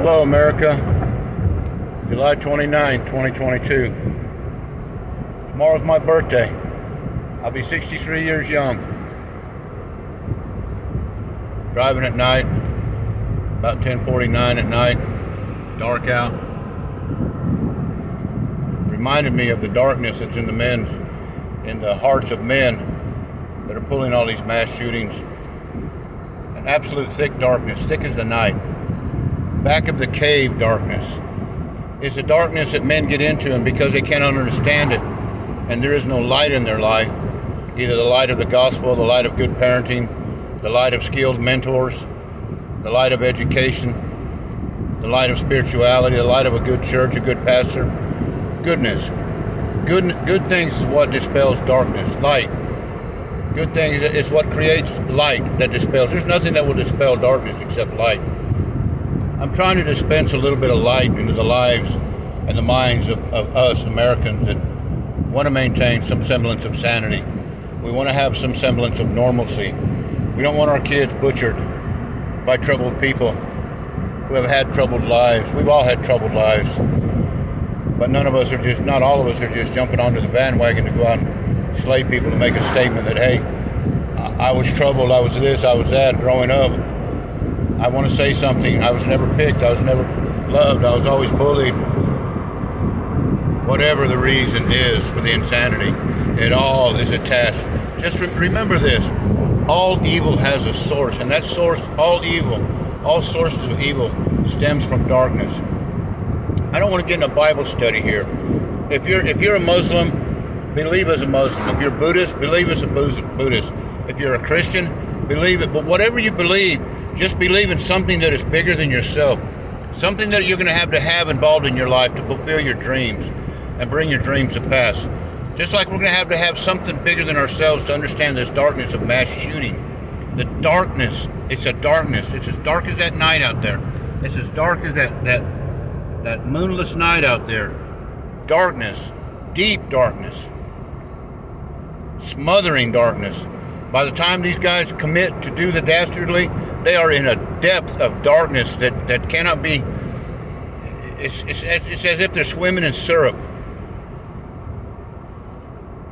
Hello, America. July 29, 2022. Tomorrow's my birthday. I'll be 63 years young. Driving at night, about 10:49 at night, dark out. Reminded me of the darkness that's in the hearts of men that are pulling all these mass shootings. An absolute thick darkness, thick as the night. Back of the cave darkness. It's a darkness that men get into, and because they cannot understand it, and there is no light in their life, either the light of the gospel, the light of good parenting, the light of skilled mentors, the light of education, the light of spirituality, the light of a good church, a good pastor. Goodness. Good things is what dispels darkness. Light. Good things is what creates light that dispels. There's nothing that will dispel darkness except light. I'm trying to dispense a little bit of light into the lives and the minds of us Americans that want to maintain some semblance of sanity. We want to have some semblance of normalcy. We don't want our kids butchered by troubled people who have had troubled lives. We've all had troubled lives. But not all of us are just jumping onto the bandwagon to go out and slay people and make a statement that, hey, I was troubled, I was this, I was that growing up. I want to say something. I was never picked. I was never loved. I was always bullied. Whatever the reason is for the insanity, it all is a test. Just remember this. All evil has a source, and that source, all sources of evil stems from darkness. I don't want to get in a Bible study here. If you're a Muslim, believe as a Muslim. If you're Buddhist, believe as a Buddhist. If you're a Christian, believe it. But whatever you believe, just believe in something that is bigger than yourself. Something that you're going to have involved in your life to fulfill your dreams and bring your dreams to pass. Just like we're going to have something bigger than ourselves to understand this darkness of mass shooting. The darkness, it's a darkness. It's as dark as that night out there. It's as dark as that moonless night out there. Darkness, deep darkness, smothering darkness. By the time these guys commit to do the dastardly, they are in a depth of darkness that cannot be. It's as if they're swimming in syrup.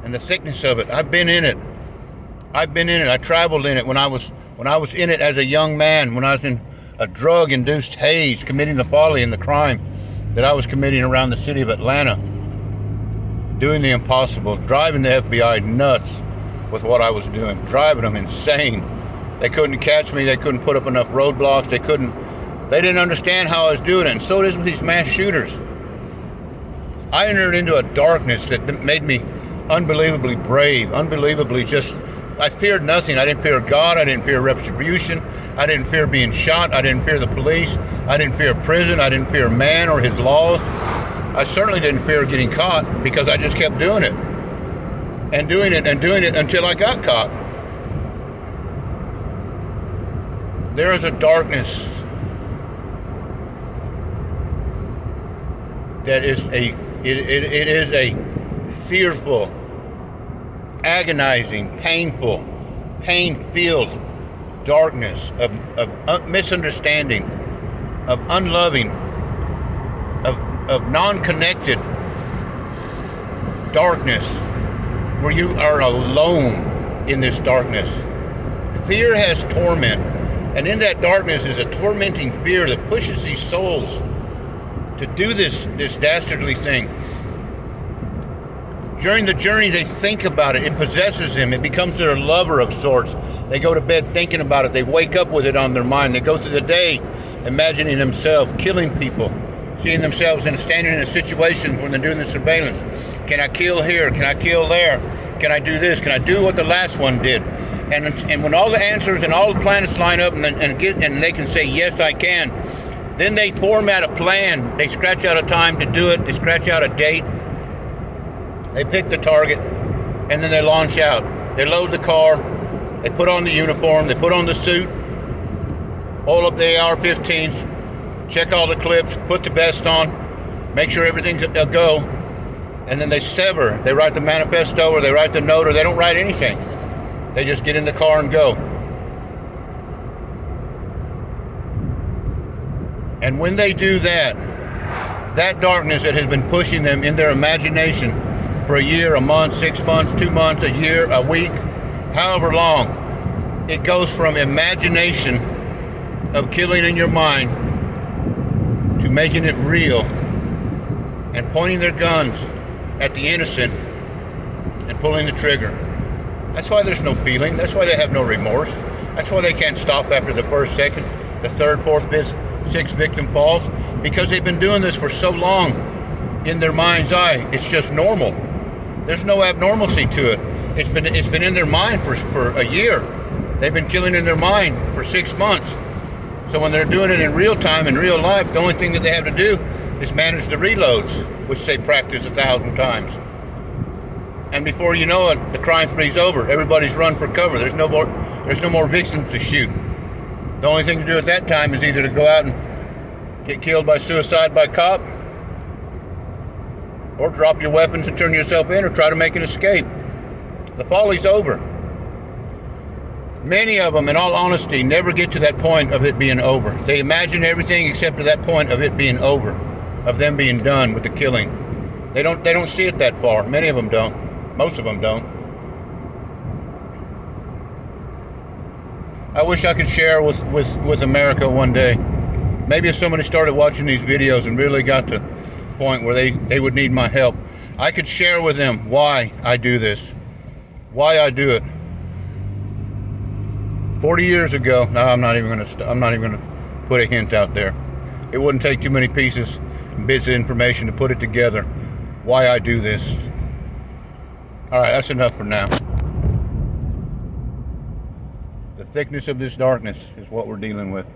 And the thickness of it, I've been in it. I traveled in it when I was in it as a young man, when I was in a drug-induced haze, committing the folly and the crime that I was committing around the city of Atlanta, doing the impossible, driving the FBI nuts with what I was doing, driving them insane. They couldn't catch me. They couldn't put up enough roadblocks. They didn't understand how I was doing it. And so it is with these mass shooters. I entered into a darkness that made me unbelievably brave, I feared nothing. I didn't fear God. I didn't fear retribution. I didn't fear being shot. I didn't fear the police. I didn't fear prison. I didn't fear man or his laws. I certainly didn't fear getting caught, because I just kept doing it. And doing it until I got caught. There is a darkness that is it is a fearful, agonizing, painful, pain-filled darkness of misunderstanding, of unloving, of non-connected darkness, where you are alone in this darkness. Fear has torment, and in that darkness is a tormenting fear that pushes these souls to do this dastardly thing. During the journey, they think about it. It possesses them. It becomes their lover of sorts. They go to bed thinking about it. They wake up with it on their mind. They go through the day imagining themselves killing people, seeing themselves standing in a situation when they're doing the surveillance. Can I kill here? Can I kill there? Can I do this? Can I do what the last one did? And when all the answers and all the planets line up and they can say, yes, I can, then they form out a plan. They scratch out a time to do it. They scratch out a date. They pick the target, and then they launch out. They load the car. They put on the uniform. They put on the suit. Hold up the AR-15s. Check all the clips. Put the vest on. Make sure everything's a go. And then they sever. They write the manifesto, or they write the note, or they don't write anything. They just get in the car and go. And when they do that, that darkness that has been pushing them in their imagination for a year, a month, 6 months, 2 months, a year, a week, however long, it goes from imagination of killing in your mind to making it real and pointing their guns at the innocent and pulling the trigger. That's why there's no feeling. That's why they have no remorse. That's why they can't stop after the first, second, the third, fourth, fifth, sixth victim falls, because they've been doing this for so long in their mind's eye. It's just normal. There's no abnormalcy to it. It's been in their mind for a year. They've been killing in their mind for 6 months. So when they're doing it in real time, in real life, the only thing that they have to do is manage the reloads, which they practice 1,000 times. And before you know it, the crime spree's over. Everybody's run for cover. There's no more victims to shoot. The only thing to do at that time is either to go out and get killed by suicide by cop, or drop your weapons and turn yourself in, or try to make an escape. The folly's over. Many of them, in all honesty, never get to that point of it being over. They imagine everything except to that point of it being over, of them being done with the killing. They don't see it that far. Many of them don't. Most of them don't. I wish I could share with America one day. Maybe if somebody started watching these videos and really got to the point where they would need my help, I could share with them why I do this, why I do it. 40 years ago, no, I'm not even gonna put a hint out there. It wouldn't take too many pieces and bits of information to put it together why I do this. All right, that's enough for now. The thickness of this darkness is what we're dealing with.